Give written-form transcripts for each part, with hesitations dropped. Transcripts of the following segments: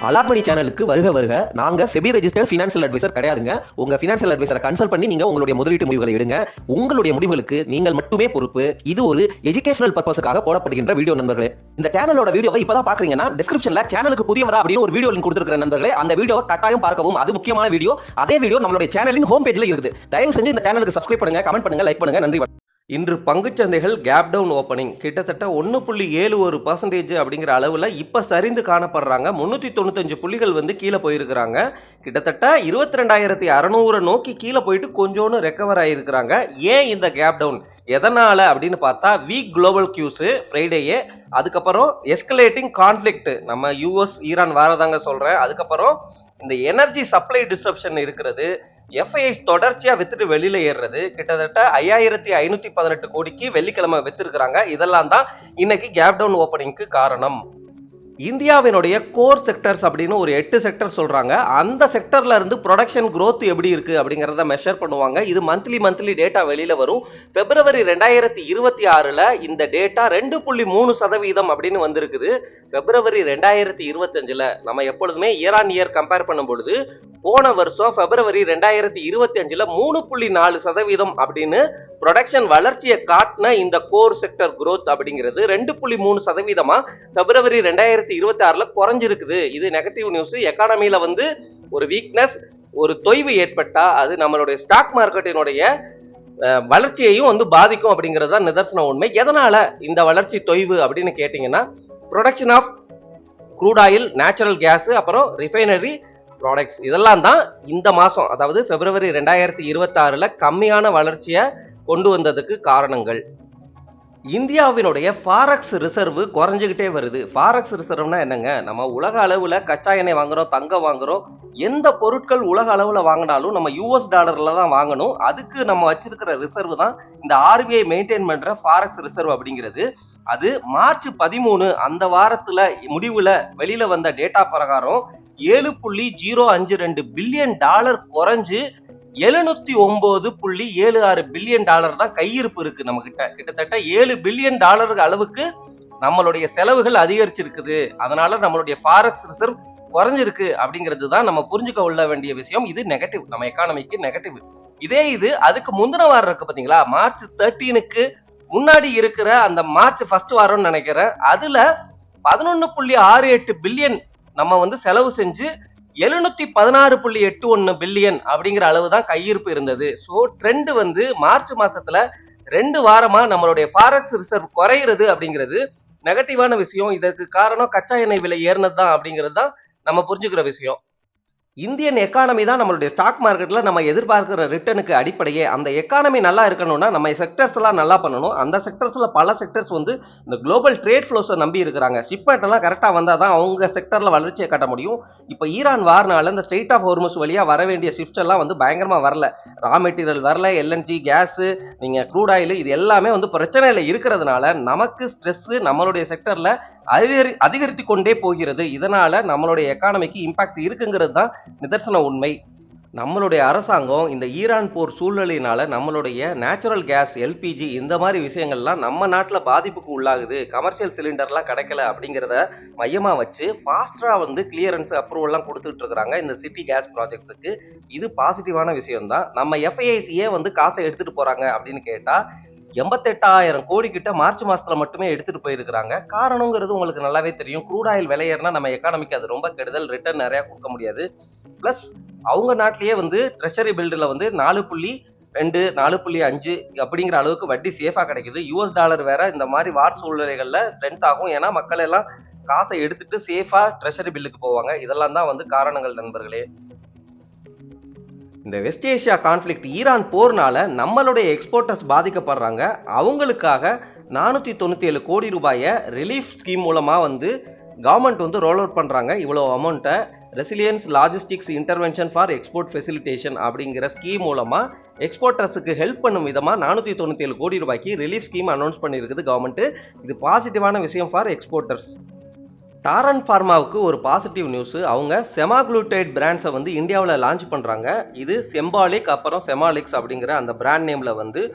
அலாட்மணி சேனலுக்கு வருக வருக. நாங்க செபி ரெஜிஸ்டர்ட் ஃபினான்ஷியல் அட்வைசர் கிடையாதுங்க. உங்க ஃபினான்ஷியல் அட்வைசரை கன்சல்ட் பண்ணி நீங்க உங்களுடைய முதலீட்டு முடிவுகளை எடுங்க. உங்களுடைய முடிவுகளுக்கு நீங்கள் மட்டுமே பொறுப்பு. இது ஒரு எஜுகேஷனல் பர்பஸுக்காக போடப்படுகின்ற வீடியோ நண்பர்களே. இந்த சேனலோட வீடியோவை இப்பதான் பாக்குறீங்கன்னா டிஸ்கிரிப்ஷன்ல சேனலுக்கு புதியவரா அப்படின்னு ஒரு வீடியோ லிங்க் கொடுத்திருக்கிற நண்பர்களே. அந்த வீடியோவை கட்டாயம் பார்க்கவும். அது முக்கியமான வீடியோ. அதே வீடியோ நம்மளுடைய சேனலின் ஹோம் பேஜ்ல இருக்குது. தயவு செஞ்சு இந்த சேனலுக்கு சப்ஸ்கிரைப் பண்ணுங்க, கமெண்ட் பண்ணுங்க, லைக் பண்ணுங்க. நன்றி. இன்று பங்குச்சந்தைகள் கேப் டவுன் ஓப்பனிங் கிட்டத்தட்ட 1.71% அப்படிங்கிற அளவில் இப்போ சரிந்து காணப்படுறாங்க. 395 புள்ளிகள் கீழே போயிருக்கிறாங்க. கிட்டத்தட்ட 22,600 நோக்கி கீழே போயிட்டு கொஞ்சோன்னு ரெக்கவர் ஆகிருக்கிறாங்க. ஏன் இந்த கேப் டவுன் எதனால அப்படின்னு பார்த்தா, வீக் குளோபல் கியூஸு ஃப்ரைடேயே, அதுக்கப்புறம் எஸ்கலேட்டிங் கான்ஃப்ளிக்ட் நம்ம யூஎஸ் ஈரான் வாரதாங்க சொல்கிறேன். அதுக்கப்புறம் இந்த எனர்ஜி சப்ளை டிஸ்ட்ரப்ஷன் இருக்கிறது, எஃப்ஐஐ தொடர்ச்சியா வித்துட்டு வெளியில ஏறுறது, கிட்டத்தட்ட 5518 கோடிக்கு வெள்ளிக்கிழமை வித்திருக்கிறாங்க. இதெல்லாம் தான் இன்னைக்கு கேப் டவுன் ஓப்பனிங்க்கு காரணம். இந்தியாவினுடைய கோர் செக்டர்ஸ் அப்படின்னு ஒரு 8 செக்டர் சொல்றாங்க. அந்த செக்டர்ல இருந்து ப்ரொடக்ஷன் growth எப்படி இருக்கு அப்படிங்கறத மெஷர் பண்ணுவாங்க. இது மந்த்லி டேட்டா வெளியில வரும். பிப்ரவரி 2026ல இந்த டேட்டா 2.3% அப்படின்னு வந்திருக்குது. பிப்ரவரி 2025ல நம்ம எப்பொழுதுமே இயர் ஆன் இயர் கம்பேர் பண்ணும் பொழுது போன வருஷம் பிப்ரவரி 2025ல 3.4% அப்படின்னு ப்ரொடக்ஷன் வளர்ச்சியை காட்டின இந்த கோர் செக்டர் growth அப்படிங்கிறது 2.3% பிப்ரவரி 2026ல குறைஞ்சிருக்குது. இது நெகட்டிவ் நியூஸ். எக்கானமில ஒரு வீக்னஸ், ஒரு தொய்வு ஏற்பட்டா அது நம்மளுடைய ஸ்டாக் மார்க்கெட்டினுடைய வளர்ச்சியையும் பாதிக்கும் அப்படிங்கிறது தான் நிதர்சன உண்மை. எதனால இந்த வளர்ச்சி தொய்வு அப்படின்னு கேட்டீங்கன்னா, production of crude oil, natural gas, அப்புறம் ரிஃபைனரி ப்ராடக்ட்ஸ், இதெல்லாம் தான் இந்த மாசம், அதாவது பிப்ரவரி 2026ல கம்மியான வளர்ச்சியை கொண்டு வந்ததுக்கு காரணங்கள். இந்தியாவினுடைய ஃபாரெக்ஸ் ரிசர்வ் குறைஞ்சிக்கிட்டே வருது. ஃபாரெக்ஸ் ரிசர்வ்னா என்னங்க? நம்ம உலக அளவில் கச்சா எண்ணெய் வாங்குறோம், தங்கம் வாங்குறோம். எந்த பொருட்கள் உலக அளவில் வாங்கினாலும் நம்ம யூஎஸ் டாலர்ல தான் வாங்கணும். அதுக்கு நம்ம வச்சிருக்கிற ரிசர்வ் தான் இந்த ஆர்பிஐ மெயின்டைன் பண்ற ஃபாரெக்ஸ் ரிசர்வ் அப்படிங்கிறது. அது மார்ச் 13 அந்த வாரத்துல முடிவுல வெளியில வந்த டேட்டா பிரகாரம் $7.052 பில்லியன் குறைஞ்சு $709.76 பில்லியன் தான் கையிருப்பு இருக்கு நம்ம கிட்ட. கிட்டத்தட்ட $7 பில்லியன் அளவுக்கு நம்மளுடைய செலவுகள் அதிகரிச்சிருக்குது. அதனால நம்மளுடைய ஃபாரெக்ஸ் ரிசர்வ் குறைஞ்சிருக்கு அப்படிங்கிறது தான் நம்ம புரிஞ்சுக்க உள்ள வேண்டிய விஷயம். இது நெகட்டிவ், நம்ம எக்கானமிக்கு நெகட்டிவ். இது அதுக்கு முந்தின வாரம் இருக்கு பாத்தீங்களா, மார்ச் 13க்கு முன்னாடி இருக்கிற அந்த மார்ச் ஃபர்ஸ்ட் வாரம்னு நினைக்கிறேன். அதுல 11.68 பில்லியன் நம்ம செலவு செஞ்சு 716.81 பில்லியன் அப்படிங்கிற அளவு தான் கையிருப்பு இருந்தது. ஸோ ட்ரெண்ட் மார்ச் மாசத்துல 2 வாரமா நம்மளுடைய ஃபாரெக்ஸ் ரிசர்வ் குறையிறது அப்படிங்கிறது நெகட்டிவான விஷயம். இதற்கு காரணம் கச்சா எண்ணெய் விலை ஏறினது தான் அப்படிங்கிறது தான் நம்ம புரிஞ்சுக்கிற விஷயம். இந்தியன் எக்கானமி தான் நம்மளுடைய ஸ்டாக் மார்க்கெட்ல நம்ம எதிர்பார்க்கிற ரிட்டர்னுக்கு அடிப்படையே. அந்த எக்கானமி நல்லா இருக்கணும்னா நம்ம செக்டர்ஸ் எல்லாம் நல்லா பண்ணணும். அந்த செக்டர்ஸ்ல பல செக்டர்ஸ் இந்த குளோபல் ட்ரேட் ஃப்ளோஸை நம்பி இருக்கிறாங்க. ஷிப்மெண்ட் எல்லாம் கரெக்டா வந்தாதான் அவங்க செக்டர்ல வளர்ச்சியை காட்ட முடியும். இப்ப ஈரான் வார்னால இந்த ஸ்ட்ரெயிட் ஆஃப் ஹோர்முஸ் வழியா வர வேண்டிய ஷிப்ஸ் எல்லாம் பயங்கரமா வரல. ரா மெட்டீரியல் வரல, எல்என்ஜி கேஸ், நீங்க க்ரூட் ஆயில், இது எல்லாமே பிரச்சனையில இருக்கிறதுனால நமக்கு ஸ்ட்ரெஸ் நம்மளுடைய செக்டர்ல அதிகரித்து கொண்டே போகிறது. இதனால நம்மளுடைய எக்கானமிக்கு இம்பாக்ட் இருக்குங்கிறது தான் நிதர்சன உண்மை. நம்மளுடைய அரசாங்கம் இந்த ஈரான் போர் சூழ்நிலையினால நம்மளுடைய நேச்சுரல் கேஸ், எல்பிஜி, இந்த மாதிரி விஷயங்கள்லாம் நம்ம நாட்டில் பாதிப்புக்கு உள்ளாகுது. கமர்ஷியல் சிலிண்டர்லாம் கிடைக்கல அப்படிங்கிறத மையமா வச்சு ஃபாஸ்டரா கிளியரன்ஸ் அப்ரூவல்லாம் கொடுத்துட்டு இருக்கிறாங்க இந்த சிட்டி கேஸ் ப்ராஜெக்ட்ஸுக்கு. இது பாசிட்டிவான விஷயம் தான். நம்ம எஃப்ஐஐசியே காசை எடுத்துட்டு போறாங்க அப்படின்னு கேட்டா 88,000 கோடி கிட்ட மார்ச் மாசத்துல மட்டுமே எடுத்துட்டு போயிருக்கிறாங்க. காரணங்கிறது உங்களுக்கு நல்லாவே தெரியும். க்ரூட் ஆயில் விலை ஏறினா நம்ம எக்கானமிக்கு அது ரொம்ப கெடுதல். ரிட்டர்ன் நிறைய கொடுக்க முடியாது. பிளஸ் அவங்க நாட்டிலேயே ட்ரெஷரி பில்டுல 4.2 4.5 அப்படிங்கிற அளவுக்கு வட்டி சேஃபா கிடைக்குது. யூஎஸ் டாலர் வேற இந்த மாதிரி வார் சூழ்நிலைகள்ல ஸ்ட்ரென்த் ஆகும். ஏன்னா மக்கள் எல்லாம் காசை எடுத்துட்டு சேஃபா ட்ரெஷரி பில்லுக்கு போவாங்க. இதெல்லாம் தான் காரணங்கள் நண்பர்களே. இந்த வெஸ்ட் ஏஷியா கான்ஃப்ளிக்ட், ஈரான் போர்னால நம்மளுடைய எக்ஸ்போர்ட்டர்ஸ் பாதிக்கப்படுறாங்க. அவங்களுக்காக 497 கோடி ரூபாயை ரிலீஃப் ஸ்கீம் மூலமா கவர்மெண்ட் ரோல் அவுட் பண்றாங்க. இவ்வளவு அமௌண்ட்டை resilience logistics intervention for export facilitation அப்படிங்கிற ஸ்கீம் மூலமா எக்ஸ்போர்ட்டர்ஸுக்கு ஹெல்ப் பண்ணும் விதமா 497 கோடி ரூபாய்க்கு ரிலீஃப் ஸ்கீம் அனௌன்ஸ் பண்ணியிருக்குது கவர்மெண்ட். இது பாசிட்டிவான விஷயம் ஃபார் எக்ஸ்போர்ட்டர்ஸ். டாரன் ஃபார்மாவுக்கு ஒரு பாசிட்டிவ் நியூஸ். அவங்க செமாக்ளூடைட் பிராண்ட்ஸை இந்தியாவில் லான்ச் பண்ணுறாங்க. இது செம்பாலிக் அப்புறம் செமாலிக்ஸ் அப்படிங்கிற அந்த பிராண்ட் நேமில்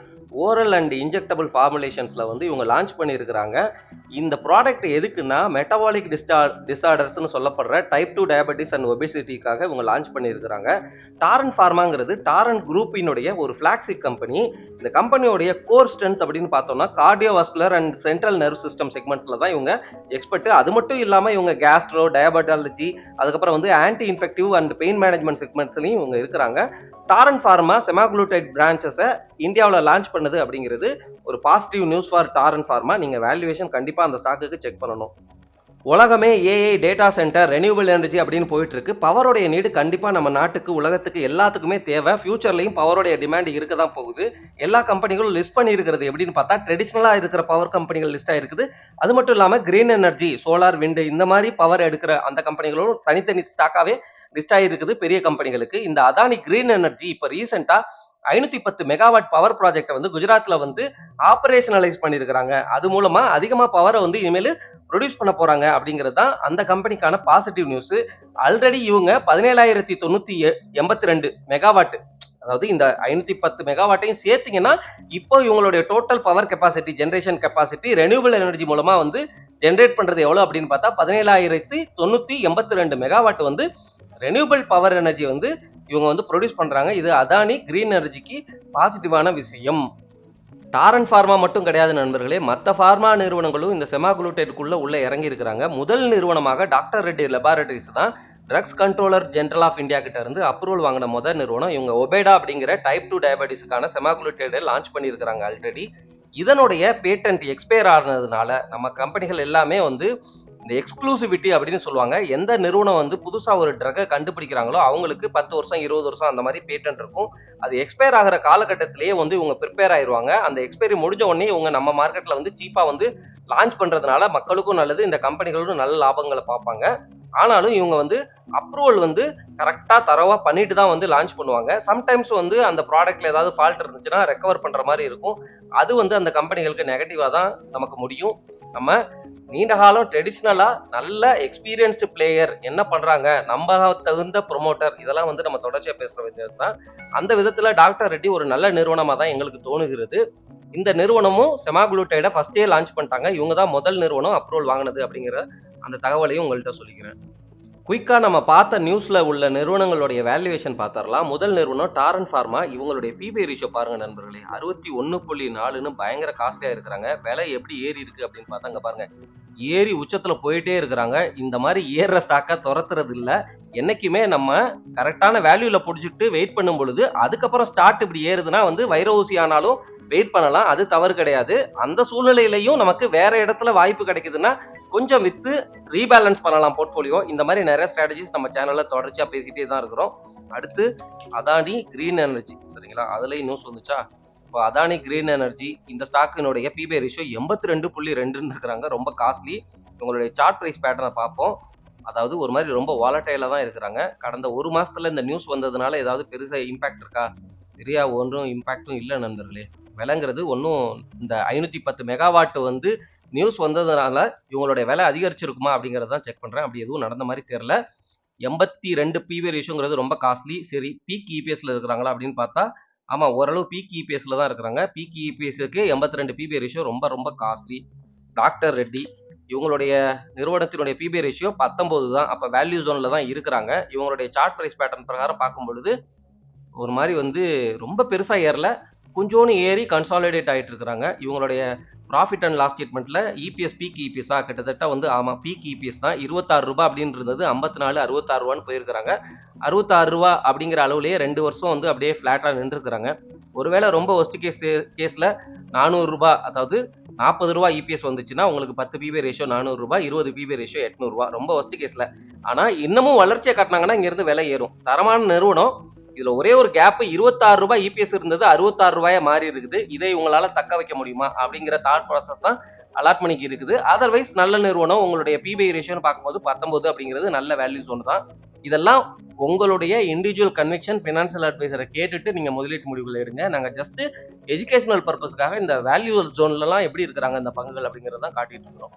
ஓரல் அண்ட் இன்ஜெக்டபிள் ஃபார்முலேஷன்ஸில் வந்து இவங்க லான்ச் பண்ணியிருக்கிறாங்க. இந்த ப்ராடக்ட் எதுக்குன்னா மெட்டபாலிக் டிஸார்டர்ஸ்னு சொல்லப்படுற டைப் 2 டயபெட்டிஸ் அண்ட் ஒபிசிட்டிக்காக இவங்க லான்ச் பண்ணியிருக்கிறாங்க. டாரன் ஃபார்மாங்கிறது டாரன் குரூப்பினுடைய ஒரு ஃபிளாக்ஷிப் கம்பெனி. இந்த கம்பெனியோடைய கோர் ஸ்ட்ரென்த் அப்படின்னு பார்த்தோம்னா cardiovascular and central nerve system செக்மெண்ட்ஸில் தான் இவங்க எக்ஸ்பர்ட். அது மட்டும் இல்லாமல் இவங்க கேஸ்ட்ரோ, டயபெட்டாலஜி, அதுக்கப்புறம் வந்து anti infective and pain management செக்மெண்ட்ஸ்லையும் இவங்க இருக்கிறாங்க. டாரன் ஃபார்மா செமாகுளுடைட் பிரான்ச்சஸை இந்தியாவில் லான்ச் பண்ணுது அப்படிங்கிறது ஒரு பாசிட்டிவ் நியூஸ் ஃபார் டாரன் ஃபார்மா. நீங்கள் வேல்யூவேஷன் கண்டிப்பாக அந்த ஸ்டாக்குக்கு செக் பண்ணணும். உலகமே AI, data centre, renewable energy அப்படின்னு போயிட்டு இருக்கு. பவருடைய நீடு கண்டிப்பாக நம்ம நாட்டுக்கு, உலகத்துக்கு எல்லாத்துக்குமே தேவை. ஃபியூச்சர்லையும் பவருடைய டிமாண்ட் இருக்க தான் போகுது. எல்லா கம்பெனிகளும் லிஸ்ட் பண்ணி இருக்கிறது எப்படின்னு பார்த்தா ட்ரெடிஷ்னலாக இருக்கிற பவர் கம்பெனிகள் லிஸ்ட் ஆயிருக்குது. அது மட்டும் இல்லாமல் கிரீன் எனர்ஜி, சோலார், விண்டு இந்த மாதிரி பவர் எடுக்கிற அந்த கம்பெனிகளும் தனித்தனி ஸ்டாக்காகவே லிஸ்ட் ஆகிருக்குது பெரிய கம்பெனிகளுக்கு. இந்த அதானி கிரீன் எனர்ஜி இப்போ ரீசெண்டாக 510 மெகாவாட் பவர் ப்ராஜெக்டை வந்து குஜராத்ல வந்து ஆபரேஷனலைஸ் பண்ணியிருக்கிறாங்க. அது மூலமா அதிகமா பவரை வந்து இனிமேல் ப்ரொடியூஸ் பண்ண போறாங்க அப்படிங்கிறது தான் அந்த கம்பெனிக்கான பாசிட்டிவ் நியூஸ். ஆல்ரெடி இவங்க 17,982 மெகாவாட், அதாவது இந்த 510 மெகாவாட்டையும் சேர்த்தீங்கன்னா இப்போ இவங்களுடைய total power capacity, generation capacity renewable energy மூலமா வந்து ஜென்ரேட் பண்றது எவ்வளவு அப்படின்னு பார்த்தா 17,982 மெகாவாட் வந்து ரெனியூபிள் பவர் எனர்ஜி வந்து இவங்க வந்து ப்ரொடியூஸ் பண்றாங்க. இது அதானி கிரீன் எனர்ஜிக்கு பாசிட்டிவான விஷயம். டாரன் ஃபார்மா மட்டும் கிடையாது நண்பர்களே, மற்ற ஃபார்மா நிறுவனங்களும் இந்த செமாகுளுடைடுக்குள்ள உள்ள இறங்கி இருக்கிறாங்க. முதல் நிறுவனமாக டாக்டர் ரெட்டி லெபார்டரிஸ் தான் drugs controller general of India கிட்ட இருந்து அப்ரூவல் வாங்கின முதல் நிறுவனம். இவங்க ஒபேடா அப்படிங்கிற டைப் 2 டயபெட்டிஸுக்கான செமாகுளுடைடை லான்ச் பண்ணியிருக்கிறாங்க ஆல்ரெடி. இதனுடைய பேட்டன்ட் எக்ஸ்பயர் ஆனதுனால நம்ம கம்பெனிகள் எல்லாமே வந்து இந்த எக்ஸ்க்ளூசிவிட்டி அப்படின்னு சொல்லுவாங்க. எந்த நிறுவனம் வந்து புதுசா ஒரு ட்ரக்கை கண்டுபிடிக்கிறாங்களோ அவங்களுக்கு 10 வருஷம் 20 வருஷம் அந்த மாதிரி பேட்டன்ட் இருக்கும். அது எக்ஸ்பயர் ஆகிற காலகட்டத்திலேயே வந்து இவங்க ப்ரிப்பேர் ஆயிடுவாங்க. அந்த எக்ஸ்பைரி முடிஞ்ச உடனே இவங்க நம்ம மார்க்கெட்ல வந்து சீப்பா வந்து லான்ச் பண்றதுனால மக்களுக்கும் நல்லது, இந்த கம்பெனிகளும் நல்ல லாபங்களை பார்ப்பாங்க. ஆனாலும் இவங்க வந்து அப்ரூவல் வந்து கரெக்டா தரவா பண்ணிட்டு தான் வந்து லான்ச் பண்ணுவாங்க. சம்டைம்ஸ் வந்து அந்த ப்ராடக்ட்ல ஏதாவது ஃபால்ட் இருந்துச்சுன்னா ரெக்கவர் பண்ற மாதிரி இருக்கும். அது வந்து அந்த கம்பெனிகளுக்கு நெகட்டிவா தான் நமக்கு முடியும். நம்ம நீண்ட காலம் ட்ரெடிஷ்னலா நல்ல எக்ஸ்பீரியன்ஸ்டு பிளேயர் என்ன பண்றாங்க, நம்ம தகுந்த ப்ரொமோட்டர், இதெல்லாம் வந்து நம்ம தொடர்ச்சியா பேசுற விதம் தான். அந்த விதத்துல டாக்டர் ரெட்டி ஒரு நல்ல நிறுவனமா தான் எங்களுக்கு தோணுகிறது. இந்த நிறுவனமும் செமாகுளுடைடை ஃபர்ஸ்டே லான்ச் பண்ணிட்டாங்க. இவங்க தான் முதல் நிறுவனம் அப்ரூவல் வாங்கினது அப்படிங்கிற அந்த தகவலையும் உங்கள்கிட்ட சொல்லிக்கிறேன். குயிக்கா நம்ம பார்த்த நியூஸ்ல உள்ள நிறுவனங்களுடைய வேல்யூவேஷன் பார்த்தரலாம். முதல் நிறுவனம் டாரன் ஃபார்மா. இவங்களுடைய பிபி ரேஷியோ பாருங்க நண்பர்களே, 61.4ன்னு பயங்கர காஸ்ட்லியா இருக்கிறாங்க. விலை எப்படி ஏறி இருக்கு அப்படின்னு பார்த்தா அங்க பாருங்க, ஏறி உச்சத்துல போயிட்டே இருக்கிறாங்க. இந்த மாதிரி ஏறுற ஸ்டாக்கை துரத்துறது இல்ல. என்னைக்குமே நம்ம கரெக்டான வேல்யூல பிடிச்சிட்டு வெயிட் பண்ணும் பொழுது அதுக்கப்புறம் ஸ்டார்ட் இப்படி ஏறுதுன்னா வந்து வைர ஊசி ஆனாலும் வெயிட் பண்ணலாம், அது தவறு கிடையாது. அந்த சூழ்நிலையிலையும் நமக்கு வேற இடத்துல வாய்ப்பு கிடைக்குதுன்னா கொஞ்சம் வித்து ரீபேலன்ஸ் பண்ணலாம் போர்ட்ஃபோலியோ. இந்த மாதிரி நிறைய ஸ்ட்ராட்டஜிஸ் நம்ம சேனல்ல தொடர்ச்சியா பேசிட்டே தான் இருக்கிறோம். அடுத்து அதானி கிரீன் எனர்ஜி, சரிங்களா, அதுலயும் நியூஸ் வந்துச்சா. இப்போ அதானி கிரீன் எனர்ஜி இந்த ஸ்டாக்கினுடைய பிபி ரேஷியோ 82.2ன்னு இருக்கிறாங்க. ரொம்ப காஸ்ட்லி. உங்களுடைய சார்ட் பிரைஸ் பேட்டர்னை பார்ப்போம். அதாவது ஒரு மாதிரி ரொம்ப வாலட்டைலா தான் இருக்கிறாங்க. கடந்த ஒரு மாசத்துல இந்த நியூஸ் வந்ததுனால ஏதாவது பெருசா இம்பாக்ட் இருக்கா? பெரிய ஒன்றும் இம்பாக்டும் இல்லை நண்பர்களே. விலைங்கிறது ஒன்றும் இந்த 510 மெகாவாட் வந்து நியூஸ் வந்ததுனால இவங்களுடைய விலை அதிகரிச்சிருக்குமா அப்படிங்கிறத தான் செக் பண்றேன். அப்படி எதுவும் நடந்த மாதிரி தெரியல. 82 பிவி ரேஷியோங்கிறது ரொம்ப காஸ்ட்லி. சரி, பீக் இபிஎஸ்ல இருக்கிறாங்களா அப்படின்னு பார்த்தா ஆமா, ஓரளவு பீக் இபிஎஸ்ல தான் இருக்கிறாங்க. பீக் இபிஎஸ்க்கு 82 பிபி ரேஷியோ ரொம்ப ரொம்ப காஸ்ட்லி. டாக்டர் ரெட்டி இவங்களுடைய நிறுவனத்தினுடைய பிபி ரேஷியோ 19 தான். அப்போ வேல்யூ ஜோன்ல தான் இருக்கிறாங்க. இவங்களுடைய சார்ட் பிரைஸ் பேட்டர்ன் பிரகாரம் பார்க்கும் பொழுது ஒரு மாதிரி வந்து ரொம்ப பெருசா ஏறல, கொஞ்சோன்னு ஏறி கன்சாலிடேட் ஆகிட்டு இருக்கிறாங்க. இவங்களுடைய ப்ராஃபிட் அண்ட் லாஸ் ஸ்டேட்மெண்ட்ல இபிஎஸ் பீக் இபிஎஸ்ஸா கிட்டத்தட்ட வந்து ஆமா பீக் இபிஎஸ் தான். 26 ரூபாய் அப்படின்னு இருந்தது, 54 66 ரூபான்னு போயிருக்கிறாங்க. 66 ரூபா அப்படிங்கிற அளவுலேயே 2 வருஷம் வந்து அப்படியே ஃபிளாட்டா நின்றுருக்கிறாங்க. ஒருவேளை ரொம்ப ஒஸ்ட் கேஸ்ல 400 ரூபாய், அதாவது 40 ரூபாய் இபிஎஸ் வந்துச்சுன்னா உங்களுக்கு 10 பிபி ரேஷியோ 400 ரூபாய், 20 பிபி ரேஷியோ 800 ரூபாய். ரொம்ப ஒஸ்ட் கேஸ்ல. ஆனா இன்னமும் வளர்ச்சியை காட்டினாங்கன்னா இங்க இருந்து விலை ஏறும். தரமான நிறுவனம். இதுல ஒரே ஒரு கேப், 26 ரூபாய் இபிஎஸ் இருந்தது 66 ரூபாயா மாறி இருக்குது. இதை உங்களால தக்க வைக்க முடியுமா அப்படிங்கிற தாட் ப்ராசஸ் தான் அலாட் மணிக்கு இருக்குது. அதர்வைஸ் நல்ல நிறுவனம். உங்களுடைய பிபி ரேஷியோன்னு பார்க்கும்போது 19 அப்படிங்கிறது நல்ல வேல்யூ ஜோன் தான். இதெல்லாம் உங்களுடைய இண்டிவிஜுவல் கன்விக்ஷன், ஃபினான்சியல் அட்வைசரை கேட்டுட்டு நீங்க முதலீட்டு முடிவுகள் எடுங்க. நாங்க ஜஸ்ட் எஜுகேஷனல் பர்பஸ்க்காக இந்த வேல்யூ ஜோன்லலாம் எப்படி இருக்கிறாங்க இந்த பங்குகள் அப்படிங்கிறத தான் காட்டிட்டு இருக்கிறோம்.